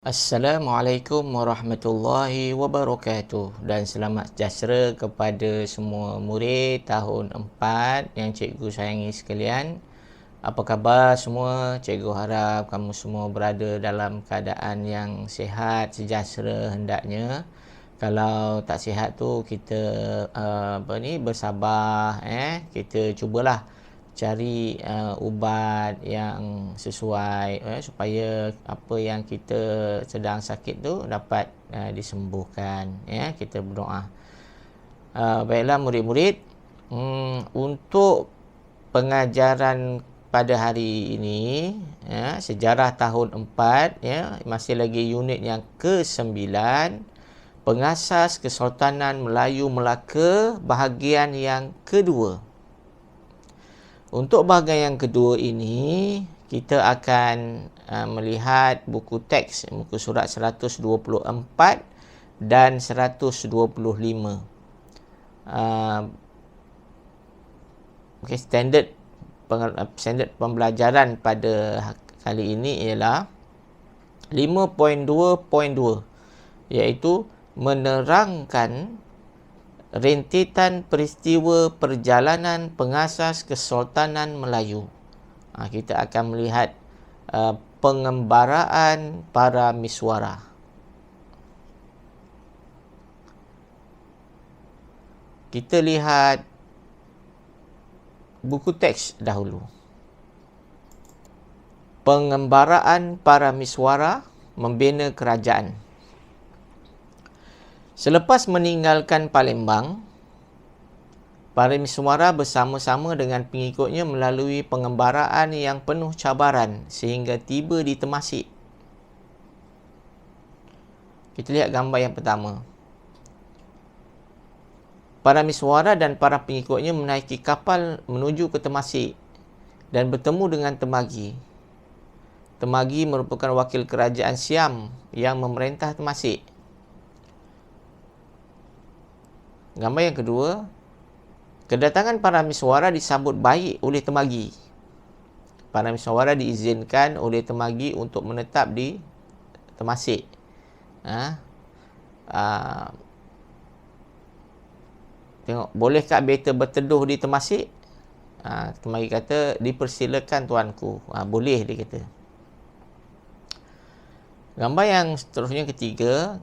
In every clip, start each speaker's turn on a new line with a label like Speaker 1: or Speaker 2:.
Speaker 1: Assalamualaikum warahmatullahi wabarakatuh dan selamat sejahtera kepada semua murid tahun 4 yang cikgu sayangi sekalian. Apa khabar semua? Cikgu harap kamu semua berada dalam keadaan yang sihat, sejahtera hendaknya. Kalau tak sihat tu kita bersabar, kita cubalah cari ubat yang sesuai supaya apa yang kita sedang sakit tu dapat disembuhkan. Kita berdoa. Baiklah murid-murid, untuk pengajaran pada hari ini, sejarah tahun 4, masih lagi unit yang ke-9, pengasas Kesultanan Melayu Melaka bahagian yang kedua. Untuk bahagian yang kedua ini, kita akan melihat buku teks, muka surat 124 dan 125. Standard pembelajaran pada kali ini ialah 5.2.2, iaitu menerangkan rentetan peristiwa perjalanan pengasas Kesultanan Melayu. Kita akan melihat pengembaraan para miswara. Kita lihat buku teks dahulu. Pengembaraan para miswara membina kerajaan. Selepas meninggalkan Palembang, para miswara bersama-sama dengan pengikutnya melalui pengembaraan yang penuh cabaran sehingga tiba di Temasek. Kita lihat gambar yang pertama. Para miswara dan para pengikutnya menaiki kapal menuju ke Temasek dan bertemu dengan Temagi. Temagi merupakan wakil kerajaan Siam yang memerintah Temasek. Gambar yang kedua, kedatangan para miswara disambut baik oleh Temagi. Para miswara diizinkan oleh Temagi untuk menetap di Temasek. Tengok, bolehkah beta berteduh di Temasek? Temagi kata, dipersilakan tuanku. Boleh, dia kata. Gambar yang seterusnya ketiga,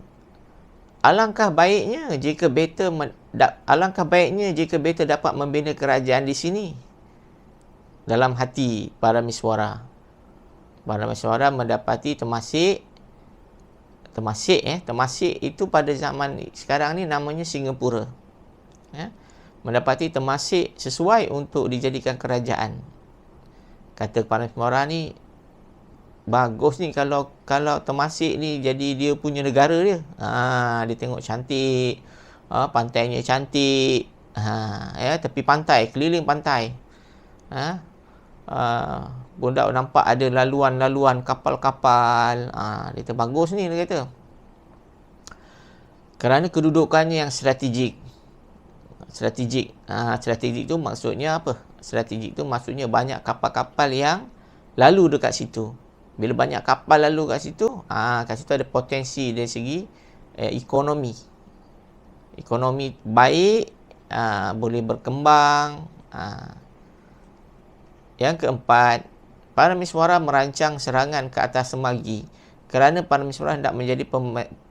Speaker 1: alangkah baiknya jika beta dapat membina kerajaan di sini. Dalam hati para miswara. Para miswara mendapati Temasek itu pada zaman sekarang ni namanya Singapura. Mendapati Temasek sesuai untuk dijadikan kerajaan. Kata para miswara ni, bagus ni kalau Temasek ni jadi dia punya negara dia. Dia tengok cantik, pantainya cantik, tepi pantai, keliling pantai. Pun dah nampak ada laluan-laluan kapal-kapal. Dia kata bagus ni, dia kata. Kerana kedudukannya yang strategik. Strategik tu maksudnya apa? Strategik tu maksudnya banyak kapal-kapal yang lalu dekat situ. Bila banyak kapal lalu kat situ, kat situ ada potensi dari segi ekonomi. Ekonomi baik, boleh berkembang. Yang keempat, para miswara merancang serangan ke atas Temagi kerana para miswara hendak menjadi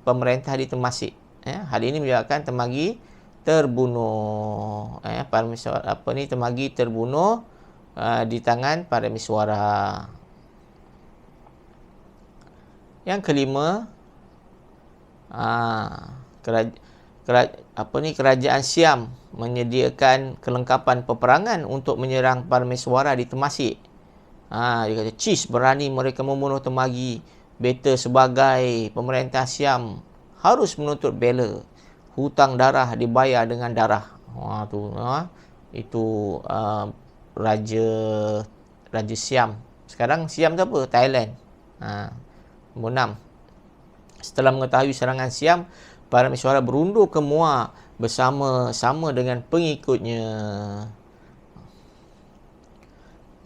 Speaker 1: pemerintah di Temasek. Hal ini menyebabkan Temagi terbunuh. Para miswara Temagi terbunuh di tangan para miswara. Yang kelima, kerajaan Siam menyediakan kelengkapan peperangan untuk menyerang para miswara di Temasek. Dia kata, cis berani mereka membunuh Temagi. Beta sebagai pemerintah Siam harus menuntut bela. Hutang darah dibayar dengan darah. Itu Raja Siam. Sekarang Siam tu apa? Thailand. Nombor 6. Setelah mengetahui serangan Siam, para miswara berundur ke Muar bersama-sama dengan pengikutnya.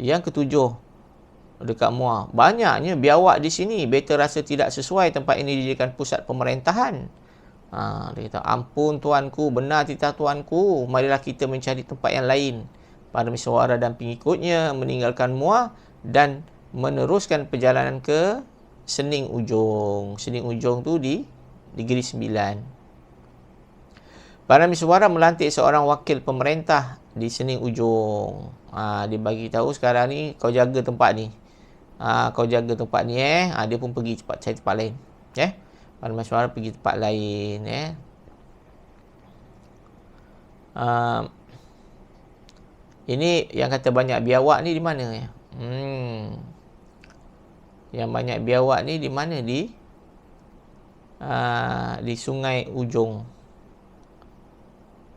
Speaker 1: Yang ketujuh, dekat Muar. Banyaknya biawak di sini. Beta rasa tidak sesuai tempat ini dijadikan pusat pemerintahan. Dia kata, ampun tuanku, benar titah tuanku. Marilah kita mencari tempat yang lain. Para mesyuarat dan pengikutnya meninggalkan Muar dan meneruskan perjalanan ke Sening Ujong. Sening Ujong tu di Negeri Sembilan. Para mesyuarat melantik seorang wakil pemerintah di Sening Ujong. Dia bagi tahu sekarang ni kau jaga tempat ni. Kau jaga tempat ni dia pun pergi cari tempat lain. Para mesyuarat pergi tempat lain ini yang kata banyak biawak ni di mana Yang banyak biawak ni di mana? Di Sungai Ujong.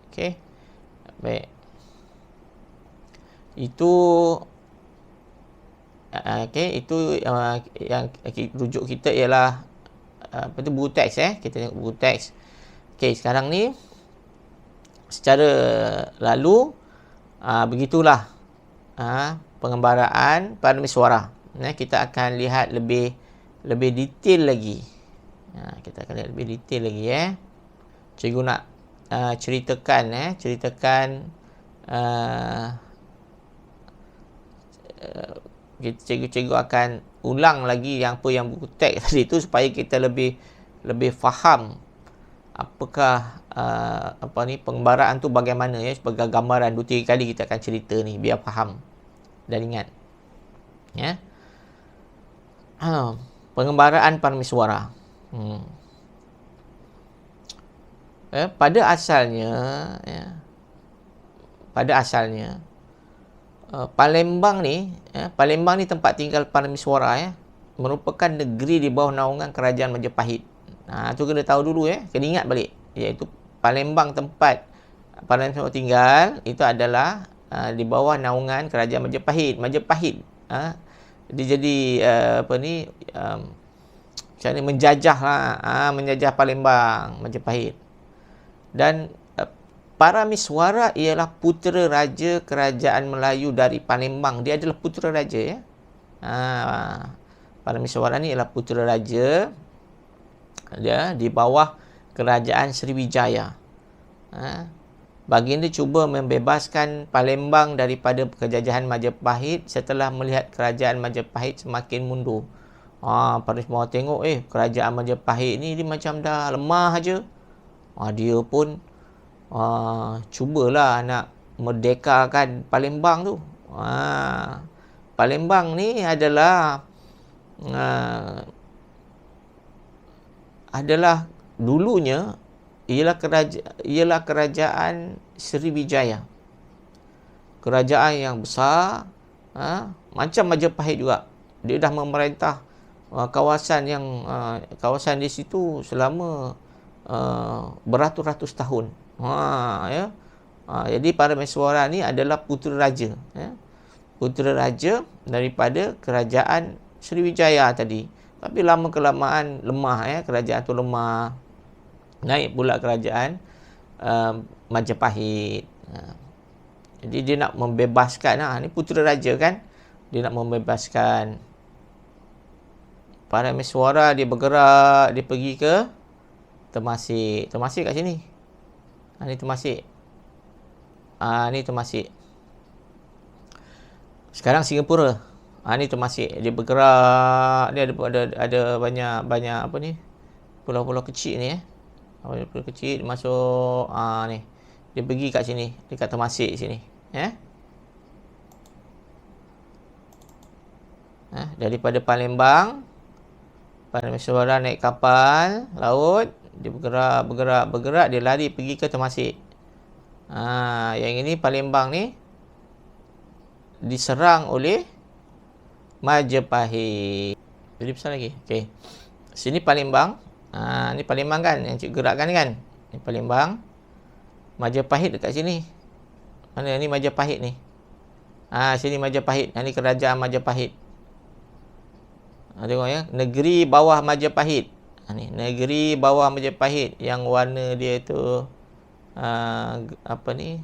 Speaker 1: Okey. Baik. Itu itu yang rujuk kita ialah buku teks kita tengok buku teks. Okey, sekarang ni secara lalu begitulah pengembaraan pada mesyuarat. Kita akan lihat lebih detail lagi. Kita akan lihat lebih detail lagi Cikgu nak ceritakan cikgu akan ulang lagi yang buku teks tadi tu supaya kita lebih faham apakah pengembaraan tu bagaimana sebagai gambaran 2-3 kali kita akan cerita ni biar faham dan ingat. Pengembaraan para mesyuarat. Pada asalnya Palembang ni tempat tinggal para mesyuarat merupakan negeri di bawah naungan kerajaan Majapahit. Tu kena tahu dulu kena ingat balik, iaitu Palembang tempat para mesyuarat tinggal itu adalah di bawah naungan kerajaan Majapahit. Dia jadi menjajah Palembang Majapahit. Dan para mesyuarat ialah putera raja kerajaan Melayu dari Palembang. Dia adalah putera raja para mesyuarat ni ialah putera raja dia di bawah kerajaan Sriwijaya. Baginda cuba membebaskan Palembang daripada penjajahan Majapahit setelah melihat kerajaan Majapahit semakin mundur. Para mesyuarat tengok kerajaan Majapahit ni dia macam dah lemah aja. Dia pun cubalah nak merdekakan Palembang tu. Palembang ni adalah dulunya ialah kerajaan Sriwijaya. Kerajaan yang besar, macam Majapahit juga. Dia dah memerintah kawasan di situ selama beratus-ratus tahun. Jadi para mesyuarat ni adalah putera raja. Putera raja daripada kerajaan Sriwijaya tadi. Tapi lama kelamaan lemah kerajaan tu lemah. Naik pula kerajaan Majapahit. Jadi dia nak membebaskan ni putera raja kan. Dia nak membebaskan para mesyuarat. Dia bergerak, dia pergi ke Temasek. Temasek kat sini. Ni Temasek. Ni Temasek. Sekarang Singapura. Ni Temasek. Dia bergerak. Dia ada banyak apa ni? Pulau-pulau kecil ni pulau kecil masuk ni. Dia pergi kat sini, dekat Temasek sini. Daripada Palembang, para mesyuarat naik kapal laut. Dia bergerak, dia lari pergi ke Temasek. Yang ini Palembang ni diserang oleh Majapahit. Jadi besar lagi. Okey. Sini Palembang. Ni Palembang kan yang cikgu gerakkan ni kan. Ni Palembang. Majapahit dekat sini. Mana ni Majapahit ni? Sini Majapahit. Ni kerajaan Majapahit. Tengok negeri bawah Majapahit. Ni negeri bawah Majapahit yang warna dia tu apa ni?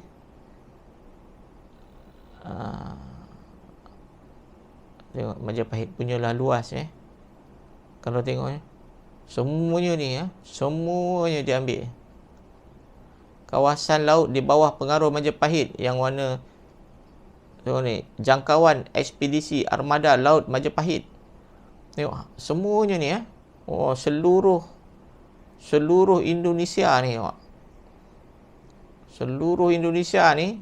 Speaker 1: Tengok Majapahit punyalah luas Kalau tengok semuanya ni semuanya diambil. Kawasan laut di bawah pengaruh Majapahit yang warna tengok ni, jangkauan ekspedisi armada laut Majapahit. Tengok semuanya ni Oh, seluruh Indonesia ni tengok. Seluruh Indonesia ni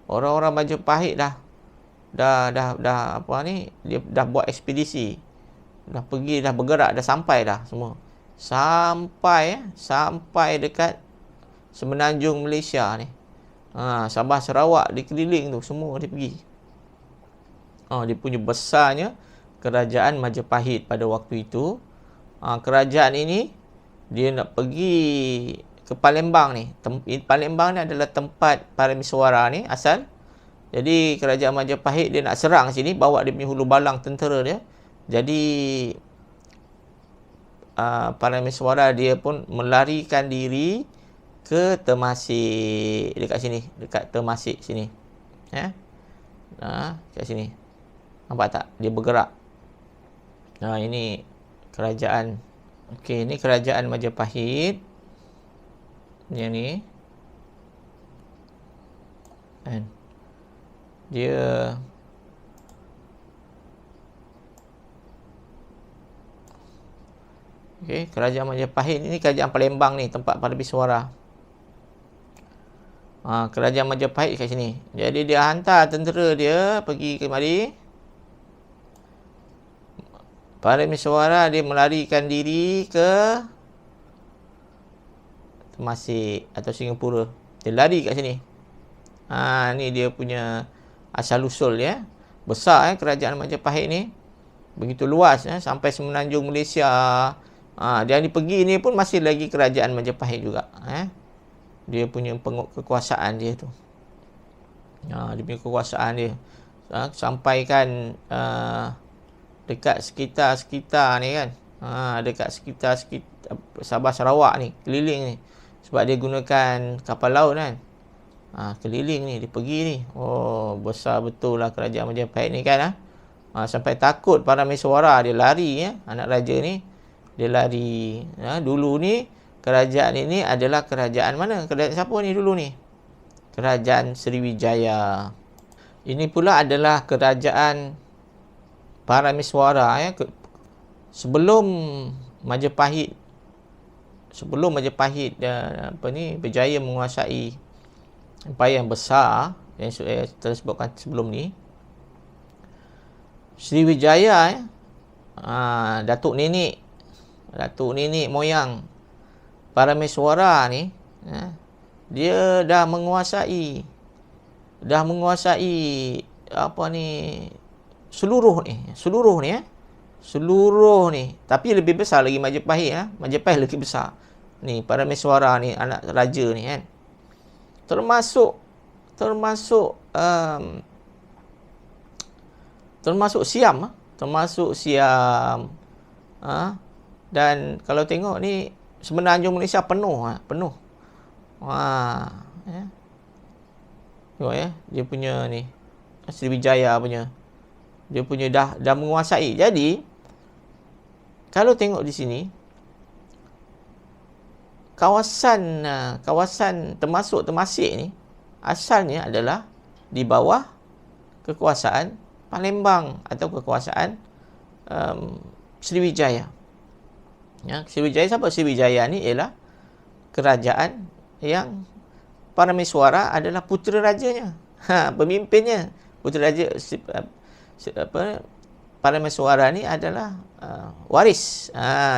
Speaker 1: orang-orang Majapahit dah apa ni, dia dah buat ekspedisi. Dah pergi, dah bergerak, dah sampai dah semua. Sampai dekat semenanjung Malaysia ni. Sabah Sarawak dikeliling tu semua dia pergi. Dia punya besarnya kerajaan Majapahit pada waktu itu. Kerajaan ini dia nak pergi ke Palembang ni. Palembang ni adalah tempat Parameswara ni asal. Jadi kerajaan Majapahit dia nak serang sini, bawa dia punya hulu balang tentera dia. Jadi Parameswara dia pun melarikan diri ke Temasek, dekat sini, dekat Temasek sini. Kat sini. Nampak tak? Dia bergerak. Ini kerajaan. Okey, ini kerajaan Majapahit. Yang ni. Kan? Dia kerajaan Majapahit ni kerajaan Palembang ni, tempat Parameswara. Kerajaan Majapahit kat sini. Jadi dia hantar tentera dia pergi ke mari. Parameswara dia melarikan diri ke Temasek atau Singapura. Dia lari kat sini. Ni dia punya asal-usul Besar kerajaan Majapahit ni. Begitu luas sampai semenanjung Malaysia. Dia ni pergi ni pun masih lagi kerajaan Majapahit juga. Dia punya kekuasaan dia tu. Dia punya kekuasaan dia. Sampaikan dekat sekitar-sekitar ni kan. Dekat sekitar Sabah Sarawak ni, keliling ni. Sebab dia gunakan kapal laut kan. Keliling ni, dia pergi ni. Oh, besar betul lah kerajaan Majapahit ni kan. Sampai takut Parameswara dia lari anak raja ni. Dia lari. Dulu ni kerajaan ini adalah kerajaan mana? Kerajaan siapa ni dulu ni? Kerajaan Sriwijaya. Ini pula adalah kerajaan Parameswara sebelum Majapahit berjaya menguasai empayar yang besar yang saya tersebutkan sebelum ni. Sriwijaya datuk nenek moyang Parameswara ni dia dah menguasai apa ni seluruh ni, tapi lebih besar lagi Majapahit Majapahit lagi besar ni. Parameswara ni anak raja ni kan, termasuk Siam dan kalau tengok ni semenanjung Malaysia penuh. Tengok dia punya ni Sriwijaya punya, dia punya dah menguasai. Jadi kalau tengok di sini kawasan termasuk Temasek ni asalnya adalah di bawah kekuasaan Palembang atau kekuasaan Sriwijaya. Sriwijaya siapa? Sriwijaya ni ialah kerajaan yang Parameswara adalah putera rajanya. Pemimpinnya putera raja Parameswara ni adalah waris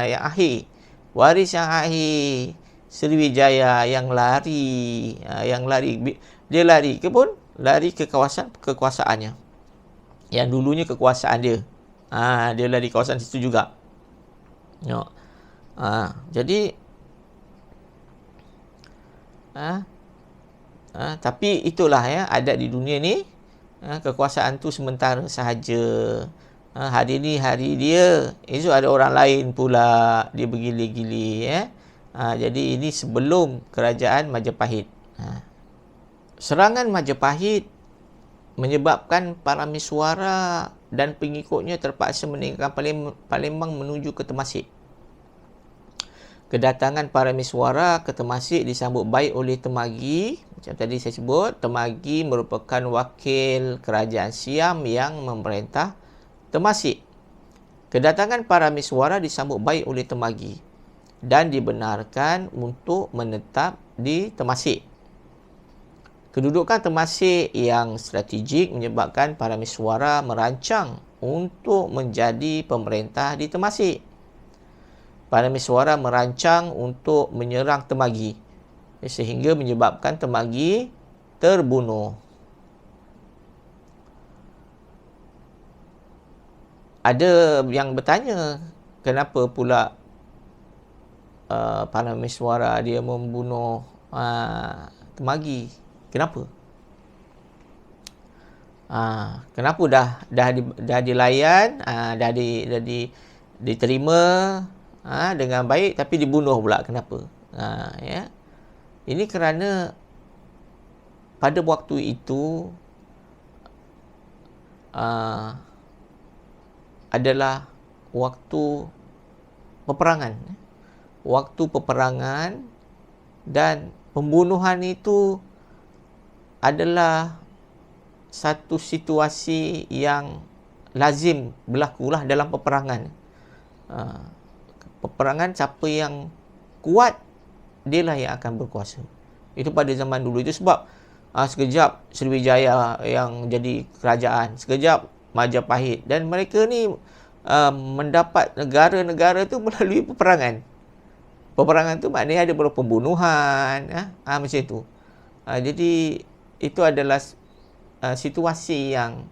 Speaker 1: yang akhir. Waris yang akhir Sriwijaya yang lari. Dia lari ke kawasan kekuasaannya. Yang dulunya kekuasaan dia. Dia lari kawasan situ juga. Jadi tapi itulah adat di dunia ni. Kekuasaan tu sementara sahaja. Hari ni hari dia, esok ada orang lain pula, dia bergilir-gilir. Jadi ini sebelum kerajaan Majapahit. Serangan Majapahit menyebabkan Parameswara dan pengikutnya terpaksa meninggalkan Palembang menuju ke Temasek. Kedatangan Parameswara ke Temasek disambut baik oleh Temagi. Macam tadi saya sebut, Temagi merupakan wakil kerajaan Siam yang memerintah Temasek. Kedatangan Parameswara disambut baik oleh Temagi dan dibenarkan untuk menetap di Temasek. Kedudukan Temasek yang strategik menyebabkan Parameswara merancang untuk menjadi pemerintah di Temasek. Parameswara merancang untuk menyerang Temagi sehingga menyebabkan Temagi terbunuh. Ada yang bertanya, kenapa pula Parameswara dia membunuh Temagi? Kenapa? Kenapa dah dilayan, dah diterima dengan baik, tapi dibunuh pula? Kenapa? Ya. Ini kerana pada waktu itu adalah waktu peperangan. Waktu peperangan, dan pembunuhan itu adalah satu situasi yang lazim berlakulah dalam peperangan. Peperangan, siapa yang kuat, dialah yang akan berkuasa. Itu pada zaman dulu. Itu sebab sekejap Sriwijaya yang jadi kerajaan, sekejap Majapahit, dan mereka ni mendapat negara-negara tu melalui peperangan. Peperangan tu maknanya ada pembunuhan, macam itu. Jadi itu adalah situasi yang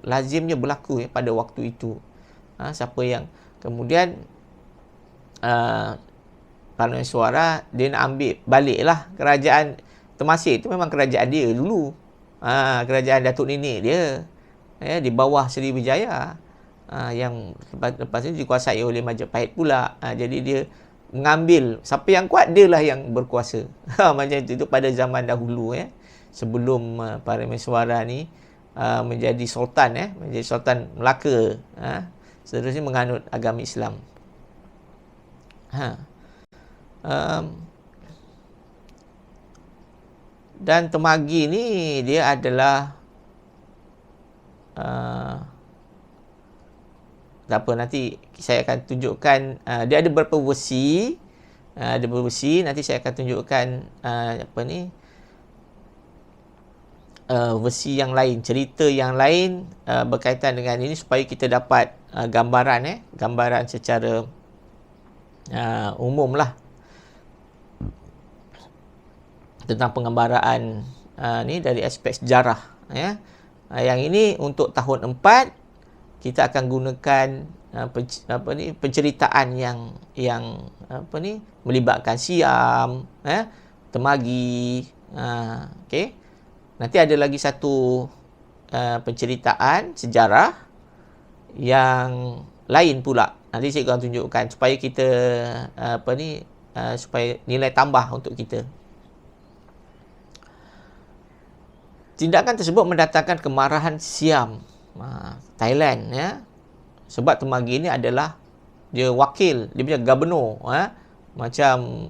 Speaker 1: lazimnya berlaku pada waktu itu. Siapa yang kemudian Parameswara dia nak ambil baliklah kerajaan Temasek. Itu memang kerajaan dia dulu. Kerajaan Datuk Nenek dia, di bawah Sriwijaya, yang lepas itu dikuasai oleh Majapahit pula. Jadi dia mengambil siapa yang kuat, dialah yang berkuasa. Macam itu pada zaman dahulu, sebelum Parameswara ni menjadi sultan, menjadi sultan Melaka, seterusnya menganut agama Islam. Dan Temagi ni dia adalah tak apa, nanti saya akan tunjukkan. Dia ada beberapa versi. Nanti saya akan tunjukkan versi yang lain, cerita yang lain berkaitan dengan ini, supaya kita dapat gambaran secara umum lah tentang penggambaraan ni dari aspek sejarah. Yang ini untuk tahun 4 kita akan gunakan penceritaan yang melibatkan Siam, Temagi. Okey. Nanti ada lagi satu penceritaan sejarah yang lain pula. Nanti saya akan tunjukkan supaya kita supaya nilai tambah untuk kita. Tindakan tersebut mendatangkan kemarahan Siam, Thailand, sebab Temagi ni adalah dia wakil, dia punya gubernur, macam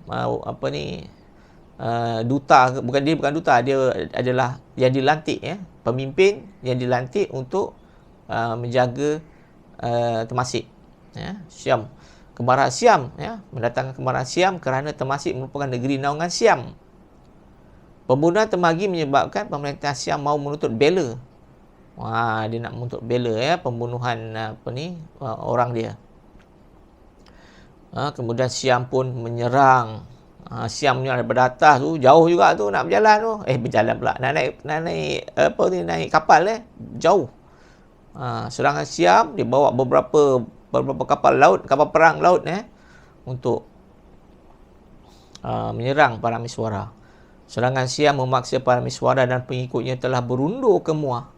Speaker 1: duta, bukan duta, dia adalah yang dilantik, pemimpin yang dilantik untuk menjaga Temasek. Siam, kemarahan Siam, mendatangkan kemarahan Siam kerana Temasek merupakan negeri naungan Siam. Pembunuhan Temagi menyebabkan pemerintah Siam mahu menuntut bela. Dia nak menuntut bela pembunuhan orang dia. Kemudian Siam pun menyerang. Siam ni daripada atas tu, jauh juga tu nak berjalan tu. Berjalan pula. Nak naik naik kapal jauh. Serangan Siam, dia bawa beberapa kapal laut, kapal perang laut untuk menyerang Parameswara. Serangan Siam memaksa Parameswara dan pengikutnya telah berundur ke Muar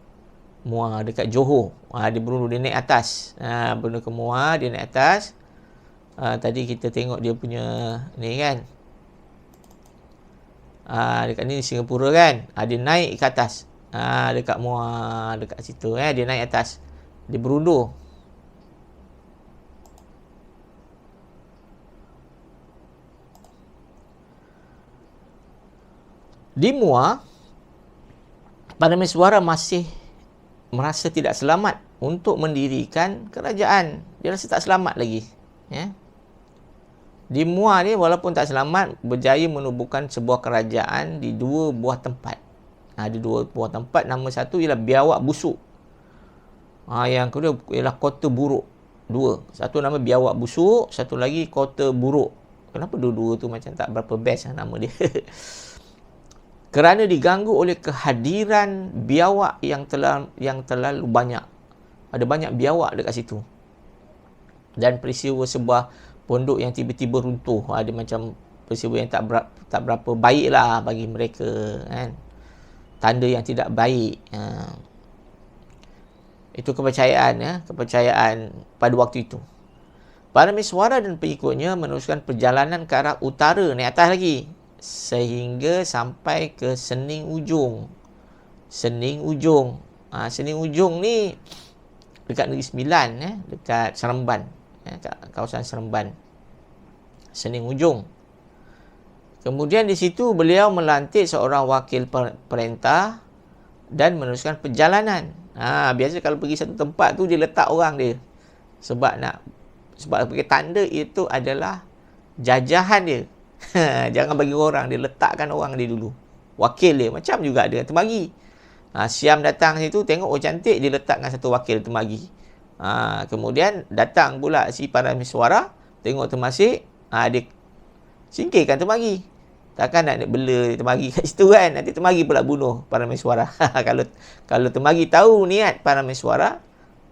Speaker 1: dekat Johor. Dia berundur, dia naik atas. Berundur ke Muar, dia naik atas. Tadi kita tengok dia punya ni kan. Dekat ni Singapura kan. Dia naik ke atas. Dekat Muar, dekat situ. Dia naik atas. Dia berundur. Di Muar, Parameswara masih merasa tidak selamat untuk mendirikan kerajaan. Dia rasa tak selamat lagi. Di Muar ni walaupun tak selamat, berjaya menubuhkan sebuah kerajaan di 2 buah tempat. Di 2 buah tempat. Nama satu ialah Biawak Busuk. Yang kedua ialah Kota Buruk. 2. Satu nama Biawak Busuk, satu lagi Kota Buruk. Kenapa dua-dua tu macam tak berapa best nama dia? Kerana diganggu oleh kehadiran biawak yang terlalu banyak. Ada banyak biawak dekat situ. Dan peristiwa sebuah pondok yang tiba-tiba runtuh. Ada macam peristiwa yang tak berapa baik lah bagi mereka. Tanda yang tidak baik. Itu kepercayaan. Kepercayaan pada waktu itu. Parameswara dan pengikutnya meneruskan perjalanan ke arah utara, naik atas lagi. Sehingga sampai ke Sening Ujung. Sening Ujung ni dekat Negeri Sembilan, dekat Seremban, kat kawasan Seremban. Sening Ujung. Kemudian di situ beliau melantik seorang wakil perintah dan meneruskan perjalanan. Biasa kalau pergi satu tempat tu dia letak orang dia. Sebab bagi tanda itu adalah jajahan dia. Jangan bagi orang, dia letakkan orang dia dulu. Wakil dia macam juga dengan temagi. Siam datang situ tengok cantik, dia letakkan satu wakil temagi. Kemudian datang pula si Parameswara, tengok Temasek, dia singkirkan temagi. Takkan nak bela temagi kat situ kan, nanti temagi pula bunuh Parameswara. Kalau temagi tahu niat Parameswara,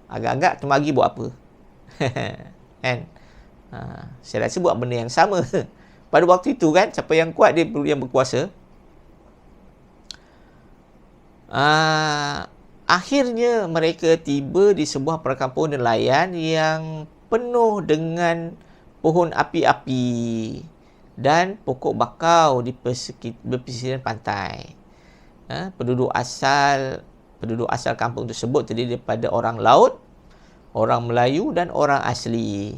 Speaker 1: agak-agak temagi buat apa? Kan? Saya rasa buat benda yang sama. Pada waktu itu kan, siapa yang kuat dia yang berkuasa. Akhirnya mereka tiba di sebuah perkampungan nelayan yang penuh dengan pohon api-api dan pokok bakau di pesisiran pantai. Penduduk asal kampung tersebut terdiri daripada orang laut, orang Melayu dan orang asli.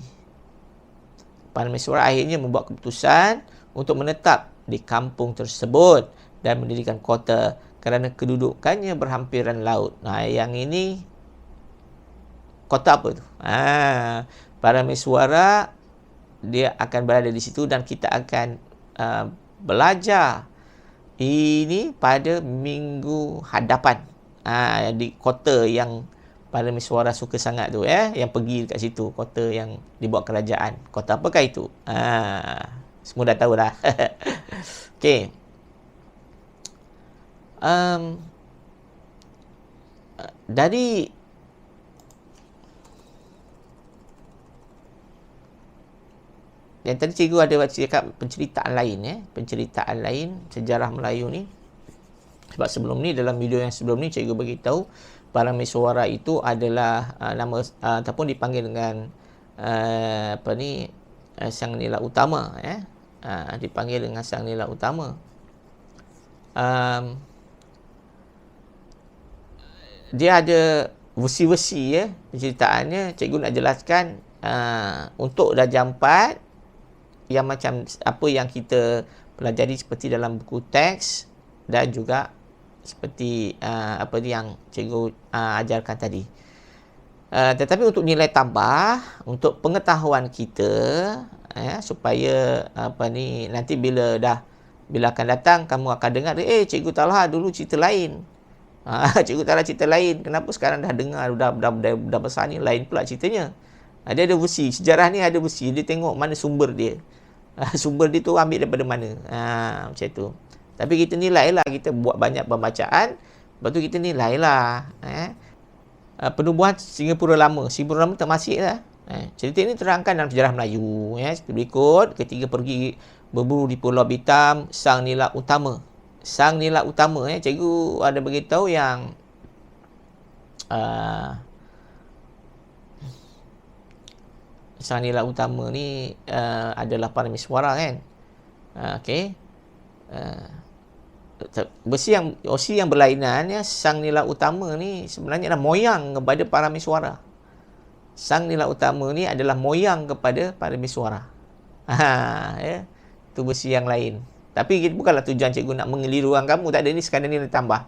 Speaker 1: Parameswara akhirnya membuat keputusan untuk menetap di kampung tersebut dan mendirikan kota kerana kedudukannya berhampiran laut. Yang ini kota apa tu? Parameswara dia akan berada di situ dan kita akan belajar ini pada minggu hadapan. Di kota yang Parameswara suka sangat tu, yang pergi dekat situ, kota yang dibuat kerajaan. Kota apakah itu? Semua dah tahu dah. Okey. Dari yang tadi cikgu ada cakap penceritaan lain, penceritaan lain sejarah Melayu ni. Sebab sebelum ni, dalam video yang sebelum ni, cikgu beritahu Parameswara itu adalah nama ataupun dipanggil dengan Sang Nila Utama, dipanggil dengan Sang Nila Utama. Dia ada versi-versi penceritaannya. Cikgu nak jelaskan untuk darjah 4 yang macam apa yang kita pelajari seperti dalam buku teks dan juga seperti apa yang cikgu ajarkan tadi. Tetapi untuk nilai tambah, untuk pengetahuan kita, supaya nanti bila akan datang kamu akan dengar, cikgu Talha dulu cerita lain. Cikgu Talha cerita lain, kenapa sekarang dah dengar dah besar ni lain pula ceritanya. Dia ada versi, sejarah ni ada versi, dia tengok mana sumber dia. Sumber dia tu ambil daripada mana. Macam tu. Tapi kita nilailah, kita buat banyak pembacaan, lepas tu kita nilailah. Penubuhan Singapura Lama. Singapura Lama Temasek lah. Cerita ini terangkan dalam sejarah Melayu. Seperti berikut, ketika pergi berburu di Pulau Bitam, Sang Nila Utama. Sang Nila Utama, cikgu ada beritahu yang Sang Nila Utama ni adalah Parameswara kan. Okey. Osi yang berlainan ya, Sang Nila Utama ni sebenarnya adalah moyang kepada Parameswara. Sang Nila Utama ni adalah moyang kepada Parameswara. Ya. Itu versi yang lain. Tapi bukanlah tujuan cikgu nak mengelirukan kamu, tak ada, ni sekadar nilai tambah.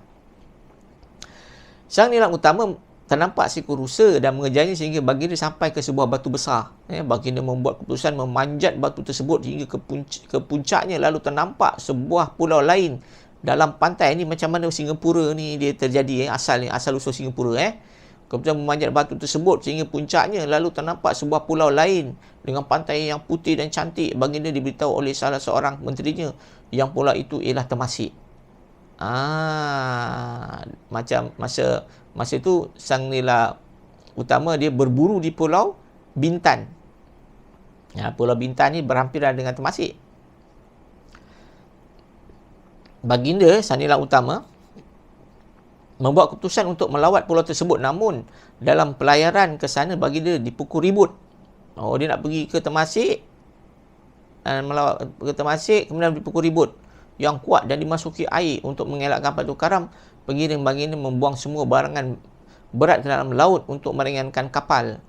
Speaker 1: Sang Nila Utama ternampak seekor rusa dan mengejarnya sehingga baginda sampai ke sebuah batu besar. Baginda membuat keputusan memanjat batu tersebut hingga ke puncaknya, lalu ternampak sebuah pulau lain dalam pantai. Ni macam mana Singapura ni dia terjadi, asal usul Singapura. Kemudian memanjat batu tersebut sehingga puncaknya, lalu ternampak sebuah pulau lain dengan pantai yang putih dan cantik. Baginda diberitahu oleh salah seorang menterinya yang pulau itu ialah Temasek. Macam masa itu Sang Nila Utama dia berburu di Pulau Bintan. Pulau Bintan ni berhampiran dengan Temasek. Baginda Sang Nila Utama membuat keputusan untuk melawat pulau tersebut, namun dalam pelayaran ke sana baginda dipukul ribut. Dia nak pergi ke Temasek, melawat ke Temasek, kemudian dipukul ribut yang kuat dan dimasuki air. Untuk mengelakkan Batu Karam, baginda membuang semua barangan berat ke dalam laut untuk meringankan kapal.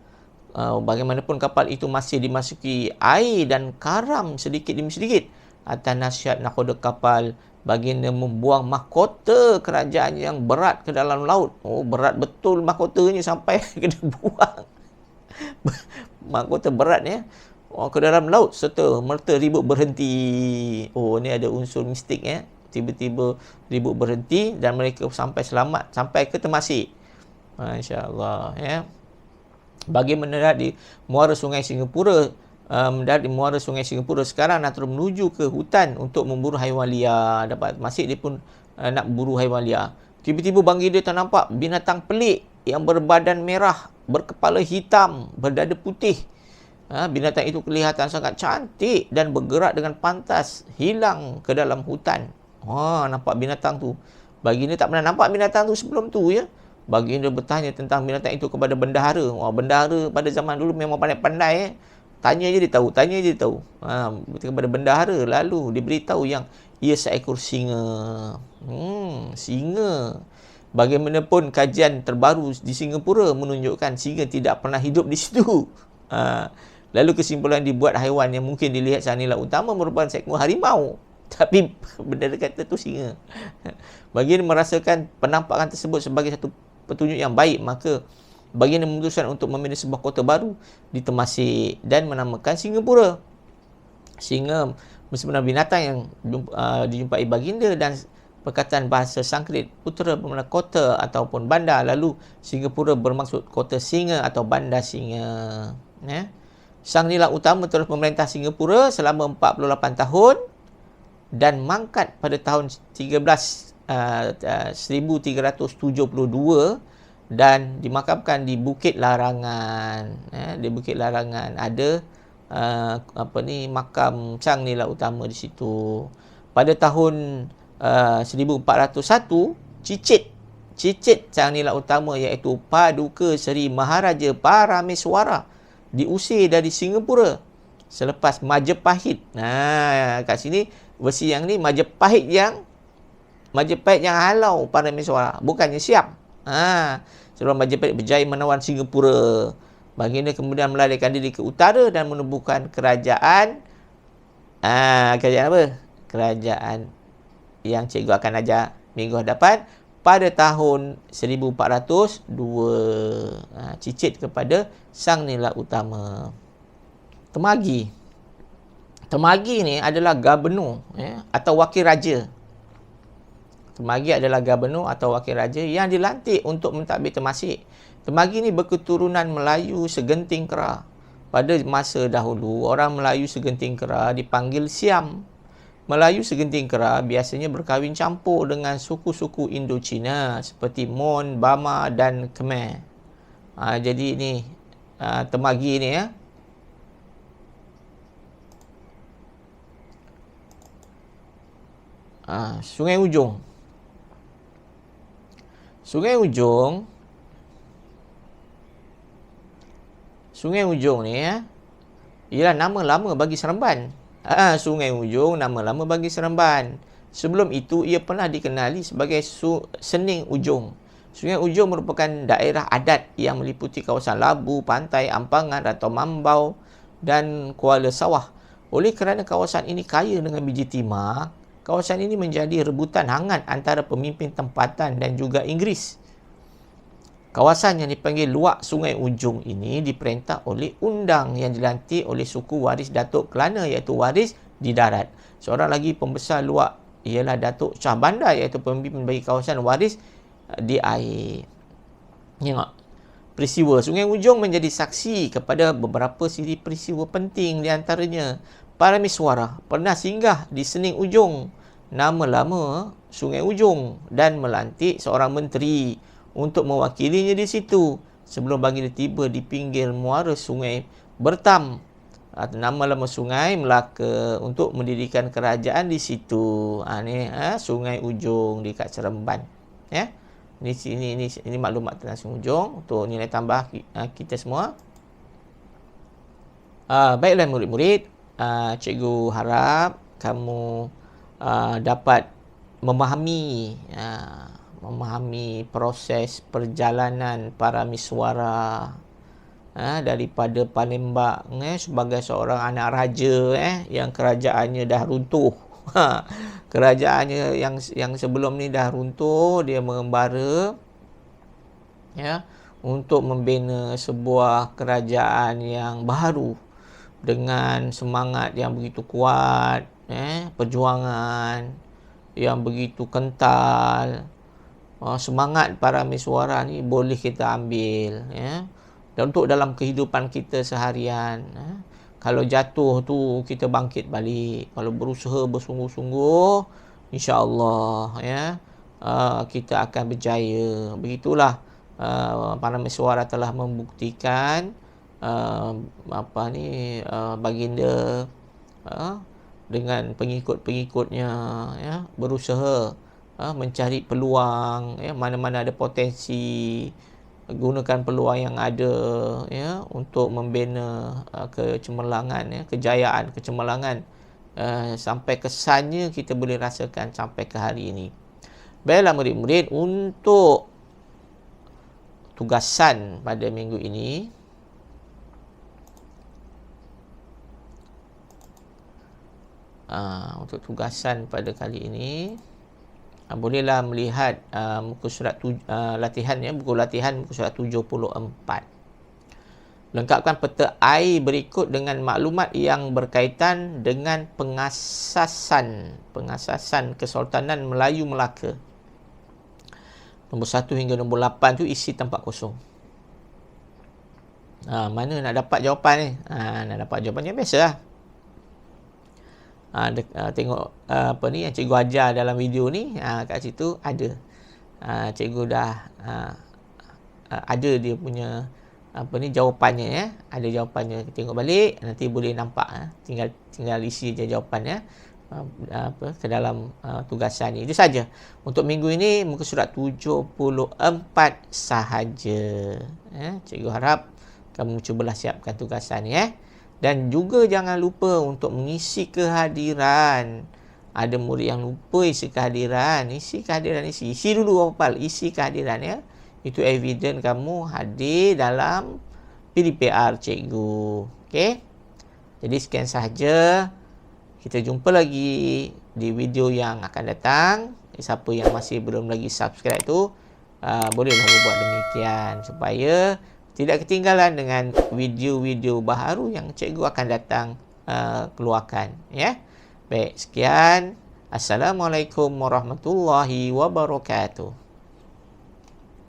Speaker 1: Bagaimanapun kapal itu masih dimasuki air dan karam sedikit demi sedikit. Atas nasihat nakhoda kapal, baginda membuang mahkota kerajaan yang berat ke dalam laut. Berat betul mahkotanya sampai kena buang. Mahkota berat ke dalam laut serta merta ribut berhenti. Ni ada unsur mistik Tiba-tiba ribut berhenti dan mereka sampai selamat sampai ke Temasek. Masya-Allah Bagi mendarat di muara Sungai Singapura, sekarang nak terus menuju ke hutan untuk memburu haiwan liar. Dapat Temasek dia pun nak berburu haiwan liar. Tiba-tiba baginda ternampak binatang pelik yang berbadan merah, berkepala hitam, berdada putih. Binatang itu kelihatan sangat cantik dan bergerak dengan pantas hilang ke dalam hutan. Nampak binatang tu. Baginda tak pernah nampak binatang tu sebelum tu Baginda bertanya tentang binatang itu kepada bendahara. Bendahara pada zaman dulu memang pandai-pandai Tanya je dia tahu. Kepada bendahara, lalu diberitahu yang ia seekor singa. Singa. Bagaimanapun kajian terbaru di Singapura menunjukkan singa tidak pernah hidup di situ. Lalu kesimpulan dibuat haiwan yang mungkin dilihat Sang Nila Utama merupakan seekor harimau. Tapi bendahara kata tu singa. Baginda merasakan penampakan tersebut sebagai satu petunjuk yang baik, maka baginda memutuskan untuk membina sebuah kota baru di Temasek dan menamakan Singapura. Singa sebenarnya binatang yang dijumpai baginda, dan perkataan bahasa Sanskrit putera bermakna kota ataupun bandar. Lalu Singapura bermaksud kota singa atau bandar singa. Sang Nila Utama terus memerintah Singapura selama 48 tahun dan mangkat pada tahun 1372 dan dimakamkan di Bukit Larangan. Di Bukit Larangan ada makam Sang Nila Utama di situ. Pada tahun 1401, cicit Sang Nila Utama iaitu Paduka Seri Maharaja Parameswara diusir dari Singapura selepas Majapahit. Kat sini versi yang ni Majapahit yang halau Parameswara, bukannya Siam. Sebelum Majapahit berjaya menawan Singapura, baginda kemudian melarikan diri ke utara dan menubuhkan kerajaan. Kerajaan apa? Kerajaan yang cikgu akan ajar minggu hadapan pada tahun 1402. Cicit kepada Sang Nila Utama. Temagi ni adalah gubernur atau wakil raja. Temagi adalah gubernur atau wakil raja yang dilantik untuk mentadbir Temasek. Temagi ni berketurunan Melayu segenting kera. Pada masa dahulu, orang Melayu segenting kera dipanggil Siam. Melayu segenting kera biasanya berkahwin campur dengan suku-suku Indochina seperti Mon, Bama dan Khmer. Jadi ni Temagi ni Sungai Ujong ni ialah nama lama bagi Seremban. Sungai Ujong nama lama bagi Seremban. Sebelum itu, ia pernah dikenali sebagai Sening Ujong. Sungai Ujong merupakan daerah adat yang meliputi kawasan Labu, Pantai, Ampangan, Rantau Mambau dan Kuala Sawah. Oleh kerana kawasan ini kaya dengan biji timah, kawasan ini menjadi rebutan hangat antara pemimpin tempatan dan juga Inggeris. Kawasan yang dipanggil Luak Sungai Ujong ini diperintah oleh undang yang dilantik oleh suku waris Datuk Kelana, iaitu waris di darat. Seorang lagi pembesar Luak ialah Datuk Shah Bandar, iaitu pemimpin bagi kawasan waris di air. Tengok. Peristiwa Sungai Ujong menjadi saksi kepada beberapa siri peristiwa penting, di antaranya para miswara pernah singgah di Sening Ujong, nama lama Sungai Ujong, dan melantik seorang menteri untuk mewakilinya di situ sebelum baginda tiba di pinggir muara Sungai Bertam, nama lama Sungai Melaka, untuk mendirikan kerajaan di situ. Sungai Ujong dekat Seremban. Ya. Ini maklumat tentang Sungai Ujong untuk nilai tambah kita semua. Baiklah murid-murid, cikgu harap kamu dapat memahami proses perjalanan para miswara daripada Palembang sebagai seorang anak raja yang kerajaannya dah runtuh. Kerajaannya yang sebelum ni dah runtuh, dia mengembara untuk membina sebuah kerajaan yang baru dengan semangat yang begitu kuat, perjuangan yang begitu kental. Semangat para miswara ni boleh kita ambil dan untuk dalam kehidupan kita seharian. Kalau jatuh tu kita bangkit balik. Kalau berusaha bersungguh-sungguh, insya-Allah kita akan berjaya. Begitulah para miswara telah membuktikan baginda dengan pengikut-pengikutnya berusaha mencari peluang, mana-mana ada potensi, gunakan peluang yang ada untuk membina kecemerlangan, kejayaan, kecemerlangan sampai kesannya kita boleh rasakan sampai ke hari ini. Baiklah murid-murid, untuk tugasan pada minggu ini, untuk tugasan pada kali ini, bolehlah melihat muka surat latihan, buku latihan muka surat 74. Lengkapkan peta air berikut dengan maklumat yang berkaitan dengan pengasasan Kesultanan Melayu Melaka. Nombor 1 hingga nombor 8 tu isi tempat kosong. Mana nak dapat jawapan ni? Nak dapat jawapannya biasalah. Tengok yang cikgu ajar dalam video ni, kat situ ada. Cikgu dah ada dia punya jawapannya ada jawapannya. Tengok balik nanti boleh nampak. Tinggal isi je jawapannya ke dalam tugasan ni. Itu saja untuk minggu ini, muka surat 74 sahaja. Cikgu harap kamu cubalah siapkan tugasan ni. Dan juga jangan lupa untuk mengisi kehadiran. Ada murid yang lupa isi kehadiran. Isi dulu apa? Isi kehadiran Itu evidence kamu hadir dalam PDPR cikgu. Okey. Jadi sekian sahaja. Kita jumpa lagi di video yang akan datang. Siapa yang masih belum lagi subscribe tu, bolehlah buat demikian supaya tidak ketinggalan dengan video-video baharu yang cikgu akan datang keluarkan. Baik, sekian. Assalamualaikum warahmatullahi wabarakatuh.